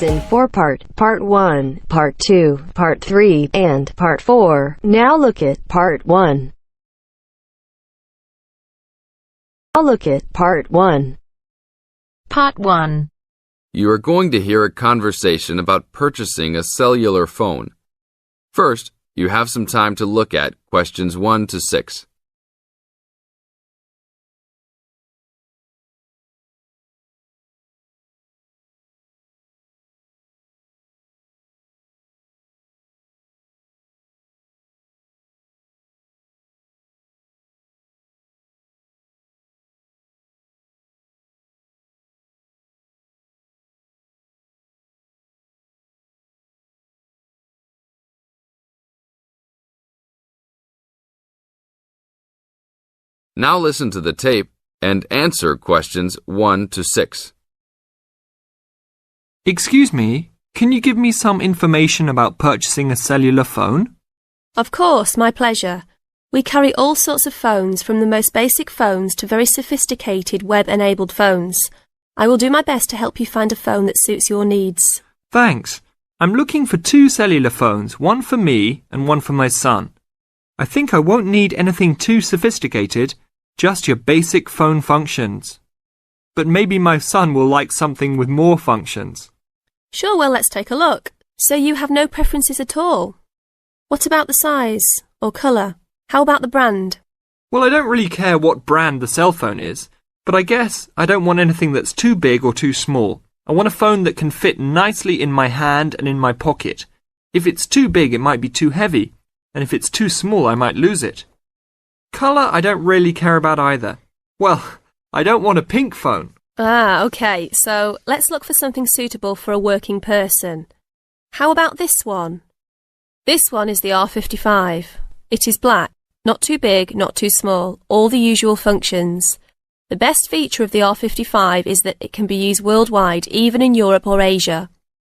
is in four-part, Part 1, Part 2, Part 3, and Part 4. Now look at Part 1. Now look at Part 1. Part 1. You are going to hear a conversation about purchasing a cellular phone. First, you have some time to look at questions 1 to 6. Now listen to the tape and answer questions 1 to 6. Excuse me, can you give me some information about purchasing a cellular phone? Of course, my pleasure. We carry all sorts of phones, from the most basic phones to very sophisticated web-enabled phones. I will do my best to help you find a phone that suits your needs. Thanks. I'm looking for 2 cellular phones, one for me and one for my son. I think I won't need anything too sophisticated, just your basic phone functions. But maybe my son will like something with more functions. Sure, well, let's take a look. So you have no preferences at all? What about the size or colour? How about the brand? Well, I don't really care what brand the cell phone is, but I guess I don't want anything that's too big or too small. I want a phone that can fit nicely in my hand and in my pocket. If it's too big, it might be too heavy, and if it's too small, I might lose it. Colour I don't really care about either. Well, I don't want a pink phone. OK, so let's look for something suitable for a working person. How about this one? This one is the R55. It is black, not too big, not too small, all the usual functions. The best feature of the R55 is that it can be used worldwide, even in Europe or Asia.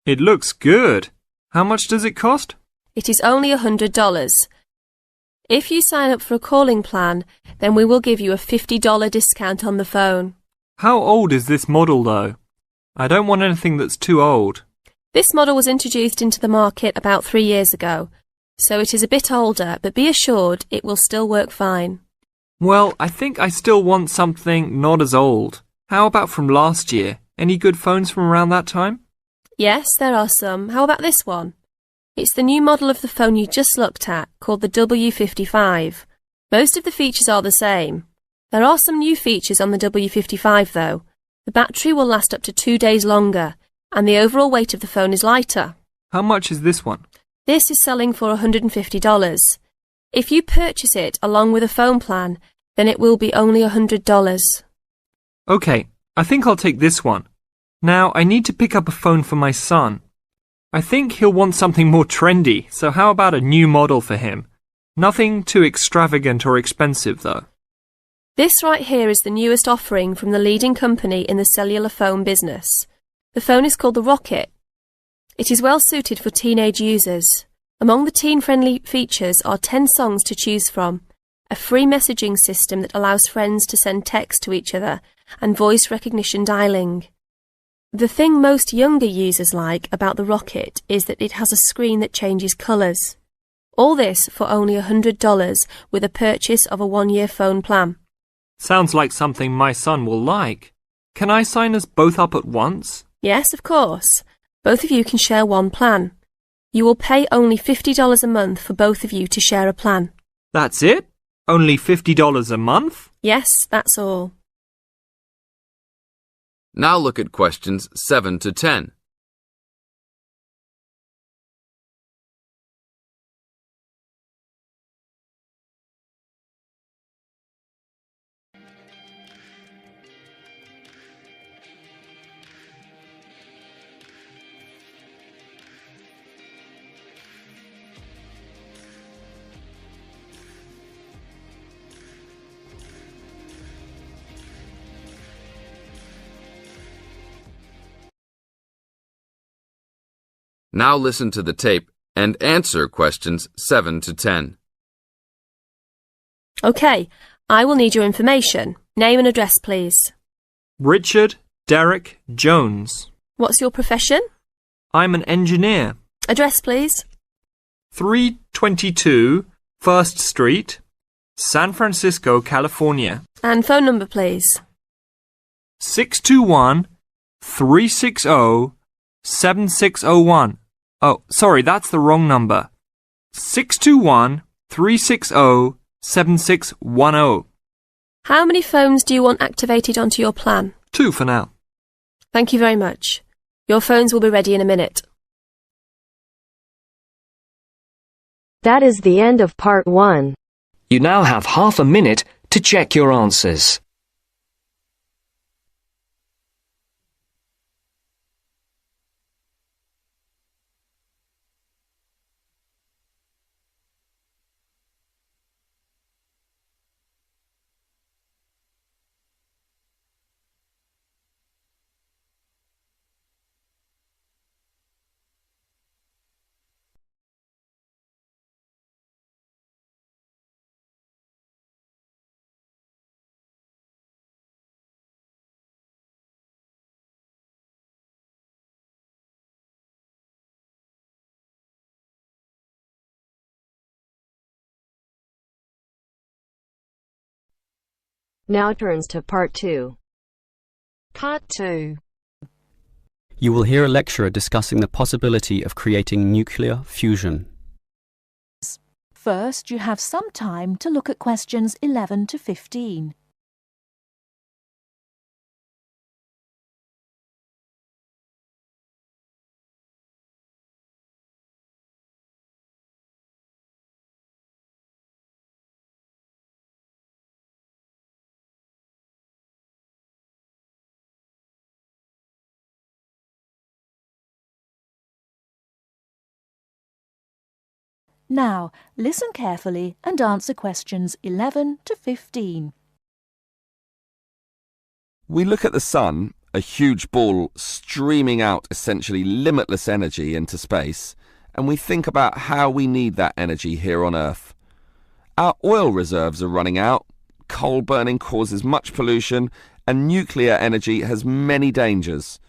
It looks good. How much does it cost? It is only $100. If you sign up for a calling plan, then we will give you a $50 discount on the phone. How old is this model, though? I don't want anything that's too old. This model was introduced into the market about 3 years ago, so it is a bit older, but be assured it will still work fine. Well, I think I still want something not as old. How about from last year? Any good phones from around that time? Yes, there are some. How about this one? It's the new model of the phone you just looked at, called the W55. Most of the features are the same. There are some new features on the W55 though. The battery will last up to 2 days longer, and the overall weight of the phone is lighter. How much is this one? This is selling for $150. If you purchase it along with a phone plan, then it will be only $100. OK, I think I'll take this one. Now, I need to pick up a phone for my son. I think he'll want something more trendy, so how about a new model for him? Nothing too extravagant or expensive, though. This right here is the newest offering from the leading company in the cellular phone business. The phone is called the Rocket. It is well suited for teenage users. Among the teen-friendly features are 10 songs to choose from, a free messaging system that allows friends to send text to each other, and voice recognition dialing. The thing most younger users like about the Rocket is that it has a screen that changes colours. All this for only $100 with a purchase of a 1-year phone plan. Sounds like something my son will like. Can I sign us both up at once? Yes, of course. Both of you can share one plan. You will pay only $50 a month for both of you to share a plan. That's it? Only $50 a month? Yes, that's all. Now look at questions 7 to 10. Now listen to the tape and answer questions 7 to 10. OK, I will need your information. Name and address, please. Richard Derek Jones. What's your profession? I'm an engineer. Address, please. 322 First Street, San Francisco, California. And phone number, please. 621-360-7601. Oh, sorry, that's the wrong number. 621-360-7610. How many phones do you want activated onto your plan? 2 for now. Thank you very much. Your phones will be ready in a minute. That is the end of part 1. You now have half a minute to check your answers. Now turns to part 2. Part 2. You will hear a lecturer discussing the possibility of creating nuclear fusion. First, you have some time to look at questions 11 to 15. Now, listen carefully and answer questions 11 to 15. We look at the sun, a huge ball streaming out essentially limitless energy into space, and we think about how we need that energy here on Earth. Our oil reserves are running out, coal burning causes much pollution, and nuclear energy has many dangers.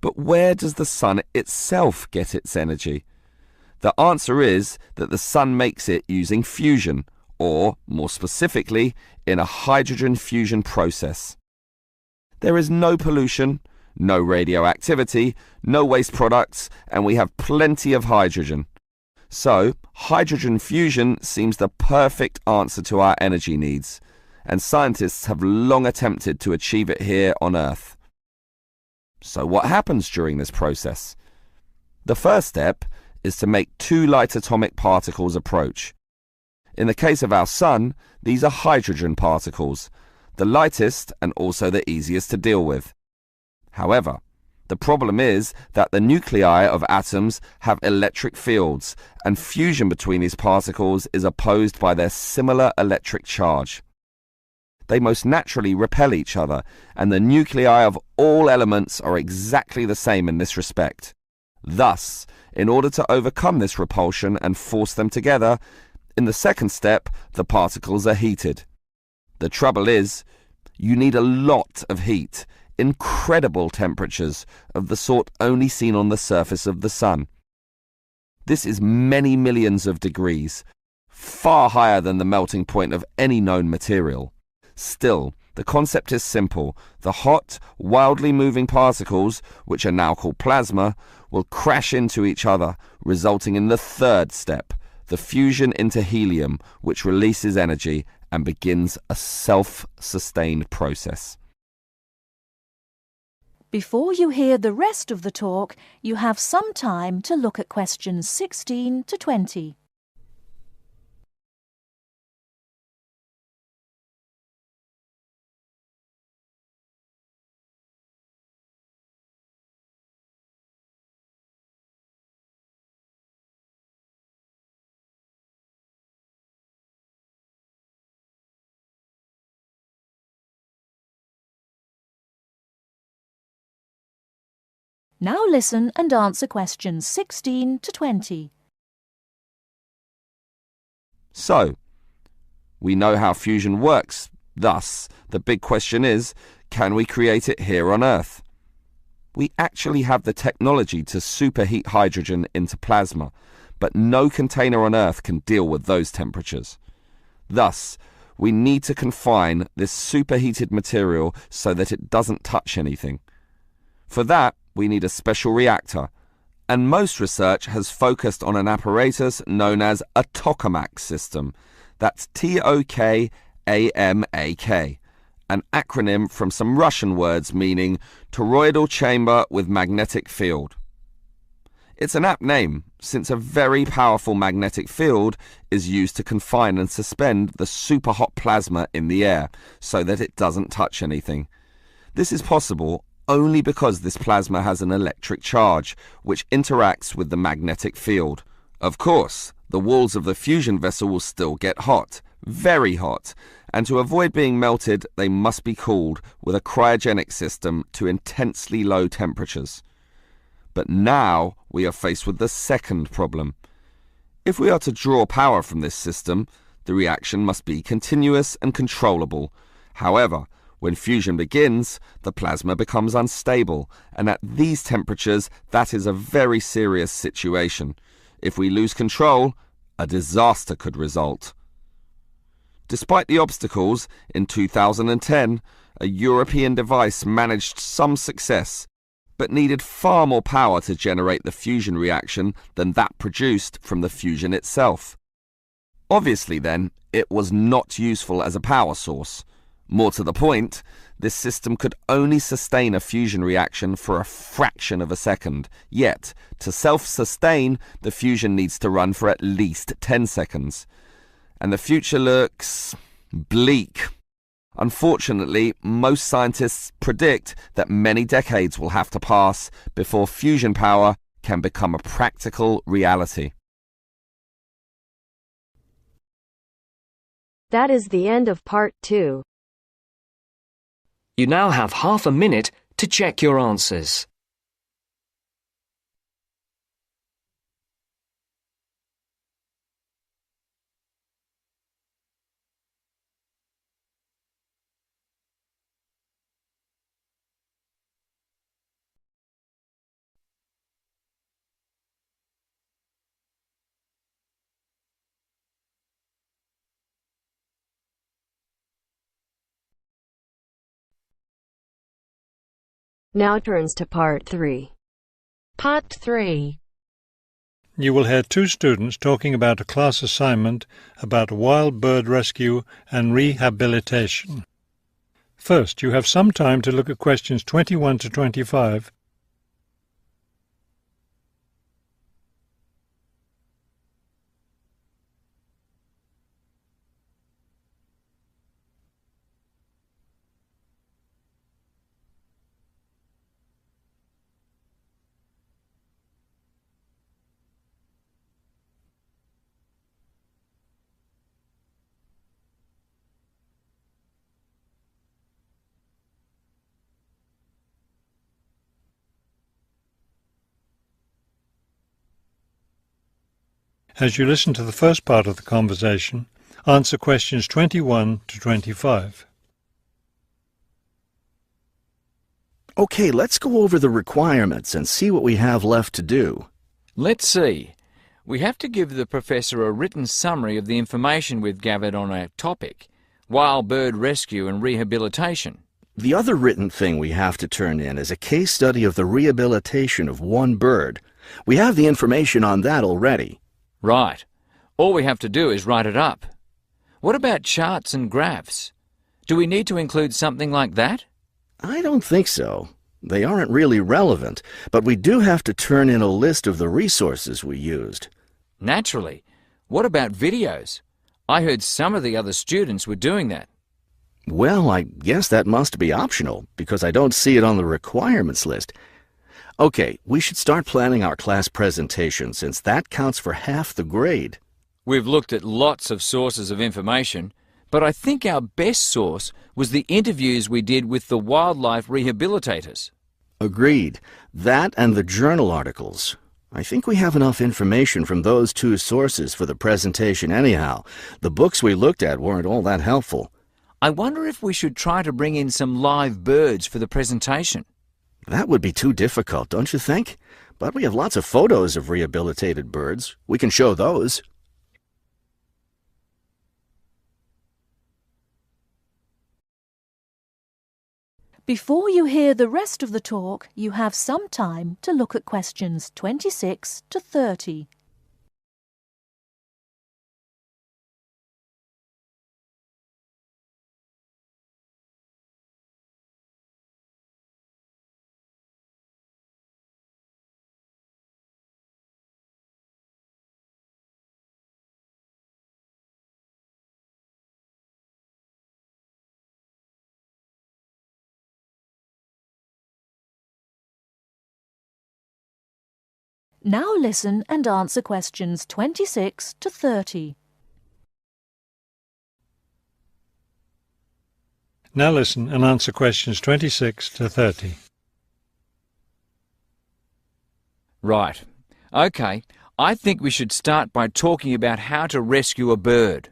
But where does the sun itself get its energy? The answer is that the sun makes it using fusion, or, more specifically, in a hydrogen fusion process. There is no pollution, no radioactivity, no waste products, and we have plenty of hydrogen. So, hydrogen fusion seems the perfect answer to our energy needs, and scientists have long attempted to achieve it here on Earth. So what happens during this process? The first step is to make 2 light atomic particles approach. In the case of our sun, these are hydrogen particles, the lightest and also the easiest to deal with. However, the problem is that the nuclei of atoms have electric fields, and fusion between these particles is opposed by their similar electric charge. They most naturally repel each other, and the nuclei of all elements are exactly the same in this respect. Thus, in order to overcome this repulsion and force them together, in the second step, the particles are heated. The trouble is, you need a lot of heat, incredible temperatures of the sort only seen on the surface of the sun. This is many millions of degrees, far higher than the melting point of any known material. Still, the concept is simple. The hot, wildly moving particles, which are now called plasma, will crash into each other, resulting in the third step, the fusion into helium, which releases energy and begins a self-sustained process. Before you hear the rest of the talk, you have some time to look at questions 16 to 20. Now listen and answer questions 16 to 20. So, we know how fusion works. Thus, the big question is, can we create it here on Earth? We actually have the technology to superheat hydrogen into plasma, but no container on Earth can deal with those temperatures. Thus, we need to confine this superheated material so that it doesn't touch anything. For that, we need a special reactor, and most research has focused on an apparatus known as a tokamak system. That's Tokamak, an acronym from some Russian words meaning toroidal chamber with magnetic field. It's an apt name, since a very powerful magnetic field is used to confine and suspend the superhot plasma in the air so that it doesn't touch anything. This is possible only because this plasma has an electric charge, which interacts with the magnetic field. Of course, the walls of the fusion vessel will still get hot, very hot, and to avoid being melted, they must be cooled with a cryogenic system to intensely low temperatures. But now we are faced with the second problem. If we are to draw power from this system, the reaction must be continuous and controllable. However, when fusion begins, the plasma becomes unstable, and at these temperatures, that is a very serious situation. If we lose control, a disaster could result. Despite the obstacles, in 2010, a European device managed some success, but needed far more power to generate the fusion reaction than that produced from the fusion itself. Obviously then, it was not useful as a power source. More to the point, this system could only sustain a fusion reaction for a fraction of a second, yet, to self-sustain, the fusion needs to run for at least 10 seconds. And the future looks bleak. Unfortunately, most scientists predict that many decades will have to pass before fusion power can become a practical reality. That is the end of part 2. You now have half a minute to check your answers. Now turns to part 3. Part 3. You will hear two students talking about a class assignment about wild bird rescue and rehabilitation. First, you have some time to look at questions 21 to 25. As you listen to the first part of the conversation, answer questions 21 to 25. Okay, let's go over the requirements and see what we have left to do. Let's see. We have to give the professor a written summary of the information we've gathered on our topic, wild bird rescue and rehabilitation. The other written thing we have to turn in is a case study of the rehabilitation of one bird. We have the information on that already. Right. All we have to do is write it up. What about charts and graphs? Do we need to include something like that? I don't think so. They aren't really relevant, but we do have to turn in a list of the resources we used. Naturally. What about videos? I heard some of the other students were doing that. Well, I guess that must be optional, because I don't see it on the requirements list. Okay, we should start planning our class presentation, since that counts for half the grade. We've looked at lots of sources of information, but I think our best source was the interviews we did with the wildlife rehabilitators. Agreed. That and the journal articles. I think we have enough information from those two sources for the presentation anyhow. The books we looked at weren't all that helpful. I wonder if we should try to bring in some live birds for the presentation. That would be too difficult, don't you think? But we have lots of photos of rehabilitated birds. We can show those. Before you hear the rest of the talk, you have some time to look at questions 26 to 30. Now listen and answer questions 26 to 30. Now listen and answer questions 26 to 30. Right. OK, I think we should start by talking about how to rescue a bird.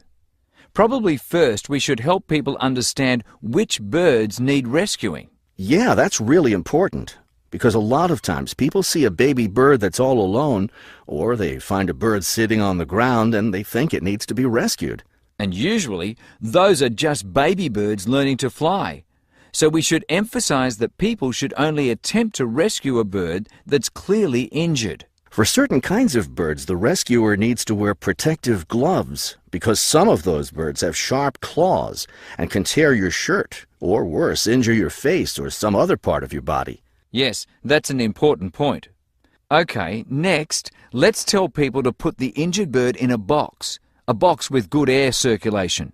Probably first we should help people understand which birds need rescuing. Yeah, that's really important. Because a lot of times people see a baby bird that's all alone, or they find a bird sitting on the ground and they think it needs to be rescued. And usually those are just baby birds learning to fly. So we should emphasize that people should only attempt to rescue a bird that's clearly injured. For certain kinds of birds, the rescuer needs to wear protective gloves because some of those birds have sharp claws and can tear your shirt, or worse, injure your face or some other part of your body. Yes, that's an important point. OK, next, let's tell people to put the injured bird in a box with good air circulation.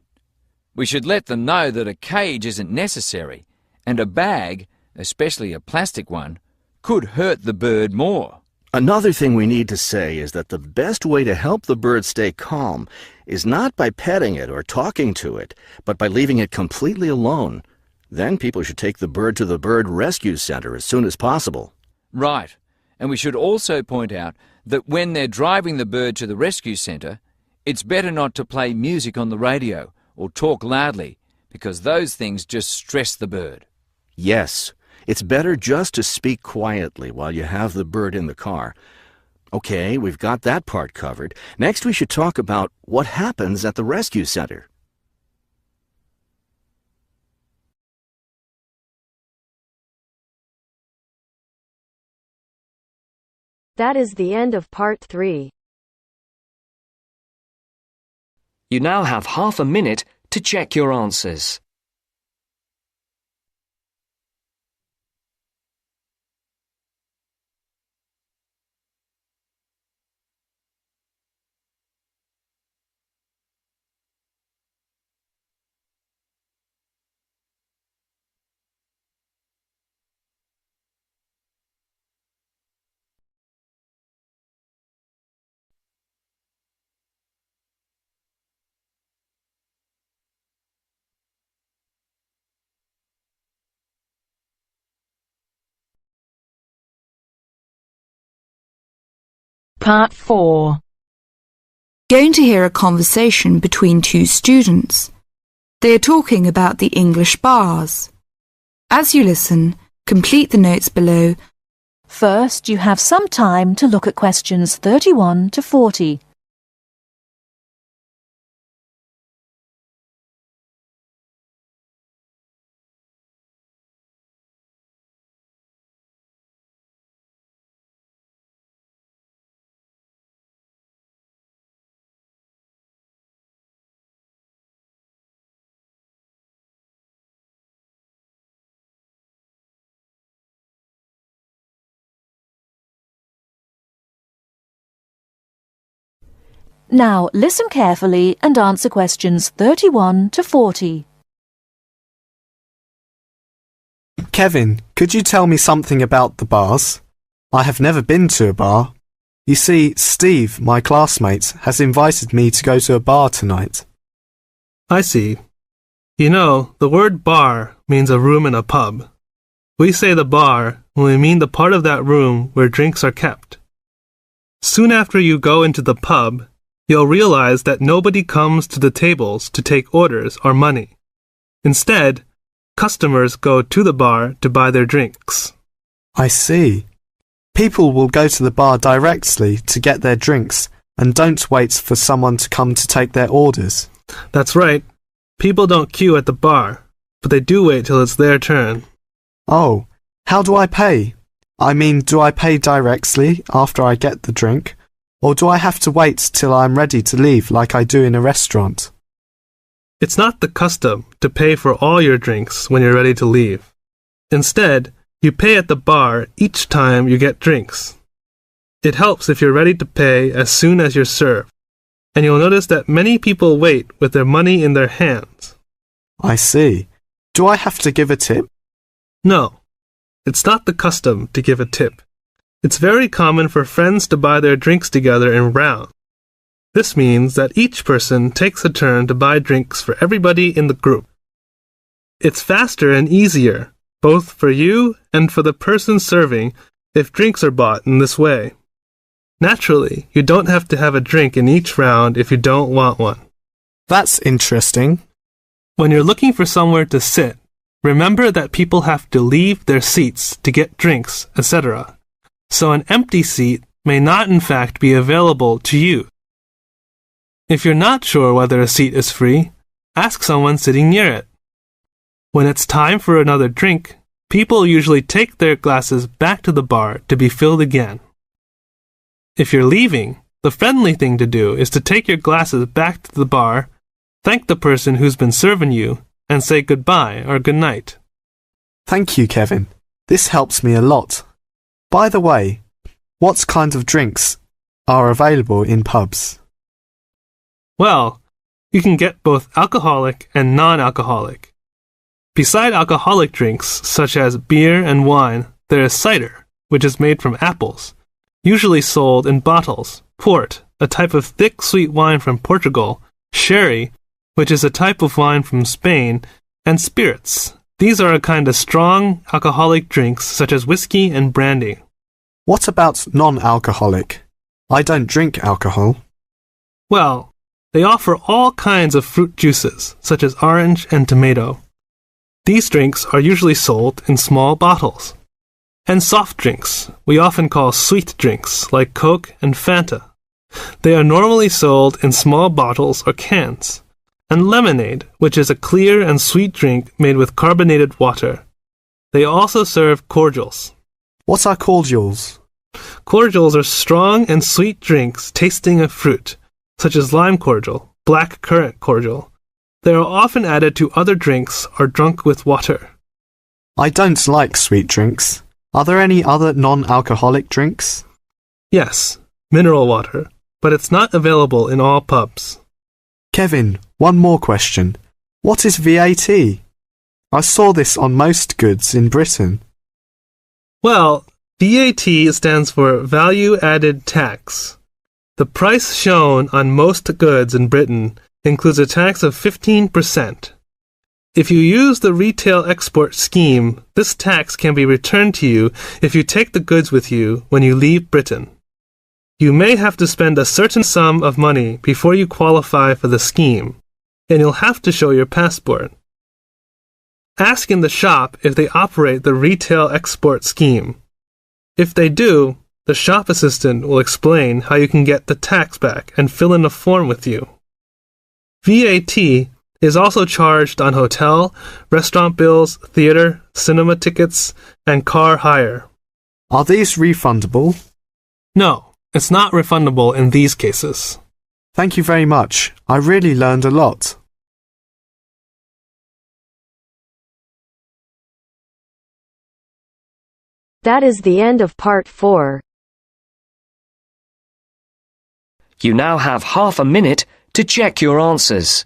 We should let them know that a cage isn't necessary, and a bag, especially a plastic one, could hurt the bird more. Another thing we need to say is that the best way to help the bird stay calm is not by petting it or talking to it, but by leaving it completely alone. Then people should take the bird to the bird rescue center as soon as possible. Right. And we should also point out that when they're driving the bird to the rescue center, it's better not to play music on the radio or talk loudly, because those things just stress the bird. Yes, it's better just to speak quietly while you have the bird in the car. Okay, we've got that part covered. Next we should talk about what happens at the rescue center. That is the end of part 3. You now have half a minute to check your answers. Part 4. Going to hear a conversation between two students. They are talking about the English bars. As you listen, complete the notes below. First, you have some time to look at questions 31 to 40. Now listen carefully and answer questions 31 to 40. Kevin, could you tell me something about the bars? I have never been to a bar. You see, Steve, my classmate, has invited me to go to a bar tonight. I see. You know, the word bar means a room in a pub. We say the bar when we mean the part of that room where drinks are kept. Soon after you go into the pub, you'll realize that nobody comes to the tables to take orders or money. Instead, customers go to the bar to buy their drinks. I see. People will go to the bar directly to get their drinks and don't wait for someone to come to take their orders. That's right. People don't queue at the bar, but they do wait till it's their turn. Oh, how do I pay? I mean, do I pay directly after I get the drink, or do I have to wait till I'm ready to leave like I do in a restaurant? It's not the custom to pay for all your drinks when you're ready to leave. Instead, you pay at the bar each time you get drinks. It helps if you're ready to pay as soon as you're served, and you'll notice that many people wait with their money in their hands. I see. Do I have to give a tip? No, it's not the custom to give a tip. It's very common for friends to buy their drinks together in rounds. This means that each person takes a turn to buy drinks for everybody in the group. It's faster and easier, both for you and for the person serving, if drinks are bought in this way. Naturally, you don't have to have a drink in each round if you don't want one. That's interesting. When you're looking for somewhere to sit, remember that people have to leave their seats to get drinks, etc. So an empty seat may not in fact be available to you. If you're not sure whether a seat is free, ask someone sitting near it. When it's time for another drink, people usually take their glasses back to the bar to be filled again. If you're leaving, the friendly thing to do is to take your glasses back to the bar, thank the person who's been serving you, and say goodbye or good night. Thank you, Kevin. This helps me a lot. By the way, what kind of drinks are available in pubs? Well, you can get both alcoholic and non-alcoholic. Beside alcoholic drinks, such as beer and wine, there is cider, which is made from apples, usually sold in bottles, port, a type of thick sweet wine from Portugal, sherry, which is a type of wine from Spain, and spirits. These are a kind of strong alcoholic drinks such as whiskey and brandy. What about non-alcoholic? I don't drink alcohol. Well, they offer all kinds of fruit juices, such as orange and tomato. These drinks are usually sold in small bottles. And soft drinks, we often call sweet drinks, like Coke and Fanta. They are normally sold in small bottles or cans. And lemonade, which is a clear and sweet drink made with carbonated water. They also serve cordials. What are cordials? Cordials are strong and sweet drinks tasting of fruit, such as lime cordial, black currant cordial. They are often added to other drinks or drunk with water. I don't like sweet drinks. Are there any other non-alcoholic drinks? Yes, mineral water, but it's not available in all pubs. Kevin, one more question. What is VAT? I saw this on most goods in Britain. Well, VAT stands for Value Added Tax. The price shown on most goods in Britain includes a tax of 15%. If you use the retail export scheme, this tax can be returned to you if you take the goods with you when you leave Britain. You may have to spend a certain sum of money before you qualify for the scheme, and you'll have to show your passport. Ask in the shop if they operate the retail export scheme. If they do, the shop assistant will explain how you can get the tax back and fill in a form with you. VAT is also charged on hotel, restaurant bills, theater, cinema tickets, and car hire. Are these refundable? No, it's not refundable in these cases. Thank you very much. I really learned a lot. That is the end of part 4. You now have half a minute to check your answers.